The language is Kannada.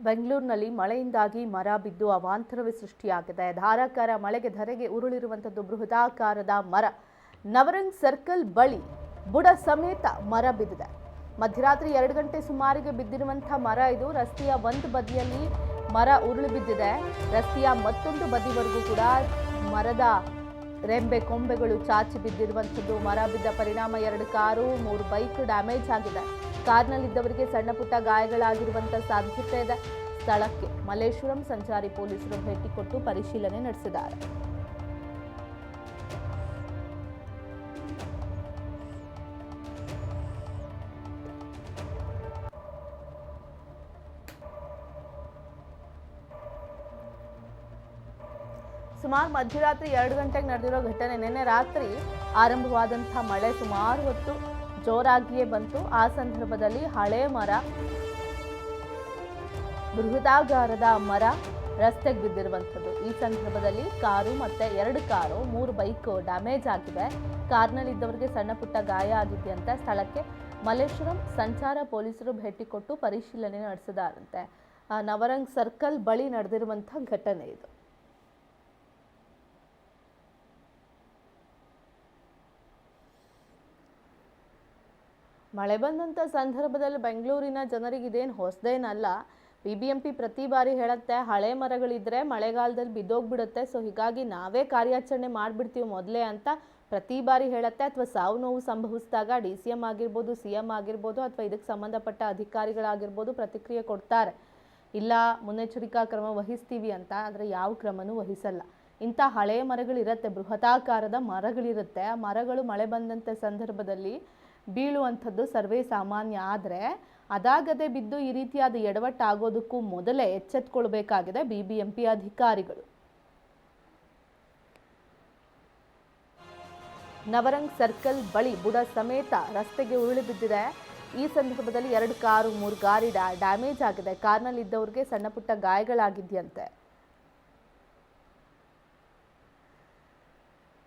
ಬೆಂಗಳೂರಿನಲ್ಲಿ ಮಳೆಯಿಂದಾಗಿ ಮರ ಬಿದ್ದು ಅವಾಂತರವೇ ಸೃಷ್ಟಿಯಾಗಿದೆ. ಧಾರಾಕಾರ ಮಳೆಗೆ ಧರೆಗೆ ಉರುಳಿರುವಂಥದ್ದು ಬೃಹದಾಕಾರದ ಮರ. ನವರಂಗ್ ಸರ್ಕಲ್ ಬಳಿ ಬುಡ ಸಮೇತ ಮರ ಬಿದ್ದಿದೆ. ಮಧ್ಯರಾತ್ರಿ 2 ಗಂಟೆ ಸುಮಾರಿಗೆ ಬಿದ್ದಿರುವಂತಹ ಮರ ಇದು. ರಸ್ತೆಯ ಒಂದು ಬದಿಯಲ್ಲಿ ಮರ ಉರುಳಿ ಬಿದ್ದಿದೆ. ರಸ್ತೆಯ ಮತ್ತೊಂದು ಬದಿವರೆಗೂ ಕೂಡ ಮರದ ರೆಂಬೆ ಕೊಂಬೆಗಳು ಚಾಚಿ ಬಿದ್ದಿರುವಂಥದ್ದು. ಮರ ಬಿದ್ದ ಪರಿಣಾಮ 2 ಕಾರು 3 ಬೈಕ್ ಡ್ಯಾಮೇಜ್ ಆಗಿದೆ. ಕಾರ್ನಲ್ಲಿದ್ದವರಿಗೆ ಸಣ್ಣ ಪುಟ್ಟ ಗಾಯಗಳಾಗಿರುವಂಥ ಸಾಧ್ಯತೆ ಇದೆ. ಸ್ಥಳಕ್ಕೆ ಮಲ್ಲೇಶ್ವರಂ ಸಂಚಾರಿ ಪೊಲೀಸರು ಭೇಟಿ ಕೊಟ್ಟು ಪರಿಶೀಲನೆ ನಡೆಸಿದ್ದಾರೆ. ಸುಮಾರು ಮಧ್ಯರಾತ್ರಿ 2 ಗಂಟೆಗೆ ನಡೆದಿರೋ ಘಟನೆ. ನಿನ್ನೆ ರಾತ್ರಿ ಆರಂಭವಾದಂತಹ ಮಳೆ ಸುಮಾರು ಹೊತ್ತು ಜೋರಾಗಿಯೇ ಬಂತು. ಆ ಸಂದರ್ಭದಲ್ಲಿ ಹಳೆ ಮರ, ಬೃಹದಾಕಾರದ ಮರ ರಸ್ತೆಗೆ ಬಿದ್ದಿರುವಂಥದ್ದು. ಈ ಸಂದರ್ಭದಲ್ಲಿ ಕಾರು ಮತ್ತೆ 2 ಕಾರು 3 ಬೈಕ್ ಡ್ಯಾಮೇಜ್ ಆಗಿದೆ. ಕಾರ್ನಲ್ಲಿದ್ದವರಿಗೆ ಸಣ್ಣ ಪುಟ್ಟ ಗಾಯ ಆಗಿದೆಯಂತೆ. ಸ್ಥಳಕ್ಕೆ ಮಲ್ಲೇಶ್ವರಂ ಸಂಚಾರ ಪೊಲೀಸರು ಭೇಟಿ ಕೊಟ್ಟು ಪರಿಶೀಲನೆ ನಡೆಸಿದಾರಂತೆ. ನವರಂಗ್ ಸರ್ಕಲ್ ಬಳಿ ನಡೆದಿರುವಂತಹ ಘಟನೆ ಇದು. ಮಳೆ ಬಂದಂಥ ಸಂದರ್ಭದಲ್ಲಿ ಬೆಂಗಳೂರಿನ ಜನರಿಗೆ ಇದೇನು ಹೊಸದೇನಲ್ಲ. BBMP ಪ್ರತಿ ಬಾರಿ ಹೇಳುತ್ತೆ, ಹಳೆ ಮರಗಳಿದ್ರೆ ಮಳೆಗಾಲದಲ್ಲಿ ಬಿದ್ದೋಗ್ಬಿಡುತ್ತೆ, ಸೊ ಹೀಗಾಗಿ ನಾವೇ ಕಾರ್ಯಾಚರಣೆ ಮಾಡಿಬಿಡ್ತೀವಿ ಮೊದಲೇ ಅಂತ ಪ್ರತಿ ಬಾರಿ ಹೇಳುತ್ತೆ. ಅಥವಾ ಸಾವು ನೋವು ಸಂಭವಿಸಿದಾಗ DCM ಆಗಿರ್ಬೋದು, CM ಆಗಿರ್ಬೋದು, ಅಥವಾ ಇದಕ್ಕೆ ಸಂಬಂಧಪಟ್ಟ ಅಧಿಕಾರಿಗಳಾಗಿರ್ಬೋದು ಪ್ರತಿಕ್ರಿಯೆ ಕೊಡ್ತಾರೆ, ಇಲ್ಲ ಮುನ್ನೆಚ್ಚರಿಕಾ ಕ್ರಮ ವಹಿಸ್ತೀವಿ ಅಂತ. ಆದರೆ ಯಾವ ಕ್ರಮನೂ ವಹಿಸಲ್ಲ. ಇಂಥ ಹಳೆ ಮರಗಳಿರುತ್ತೆ, ಬೃಹದಾಕಾರದ ಮರಗಳಿರುತ್ತೆ. ಆ ಮರಗಳು ಮಳೆ ಬಂದಂಥ ಸಂದರ್ಭದಲ್ಲಿ ಬೀಳುವಂಥದ್ದು ಸರ್ವೇ ಸಾಮಾನ್ಯ. ಆದರೆ ಅದಾಗದೆ ಬಿದ್ದು ಈ ರೀತಿಯಾದ ಎಡವಟ್ಟಾಗೋದಕ್ಕೂ ಮೊದಲೇ ಎಚ್ಚೆತ್ತುಕೊಳ್ಬೇಕಾಗಿದೆ BBMP ಅಧಿಕಾರಿಗಳು. ನವರಂಗ್ ಸರ್ಕಲ್ ಬಳಿ ಬುಡ ಸಮೇತ ರಸ್ತೆಗೆ ಉರುಳಿ ಬಿದ್ದಿದೆ. ಈ ಸಂದರ್ಭದಲ್ಲಿ 2 ಕಾರು 3 ಗಾಡಿ ಡ್ಯಾಮೇಜ್ ಆಗಿದೆ. ಕಾರ್ನಲ್ಲಿದ್ದವರಿಗೆ ಸಣ್ಣ ಪುಟ್ಟ ಗಾಯಗಳಾಗಿದೆಯಂತೆ.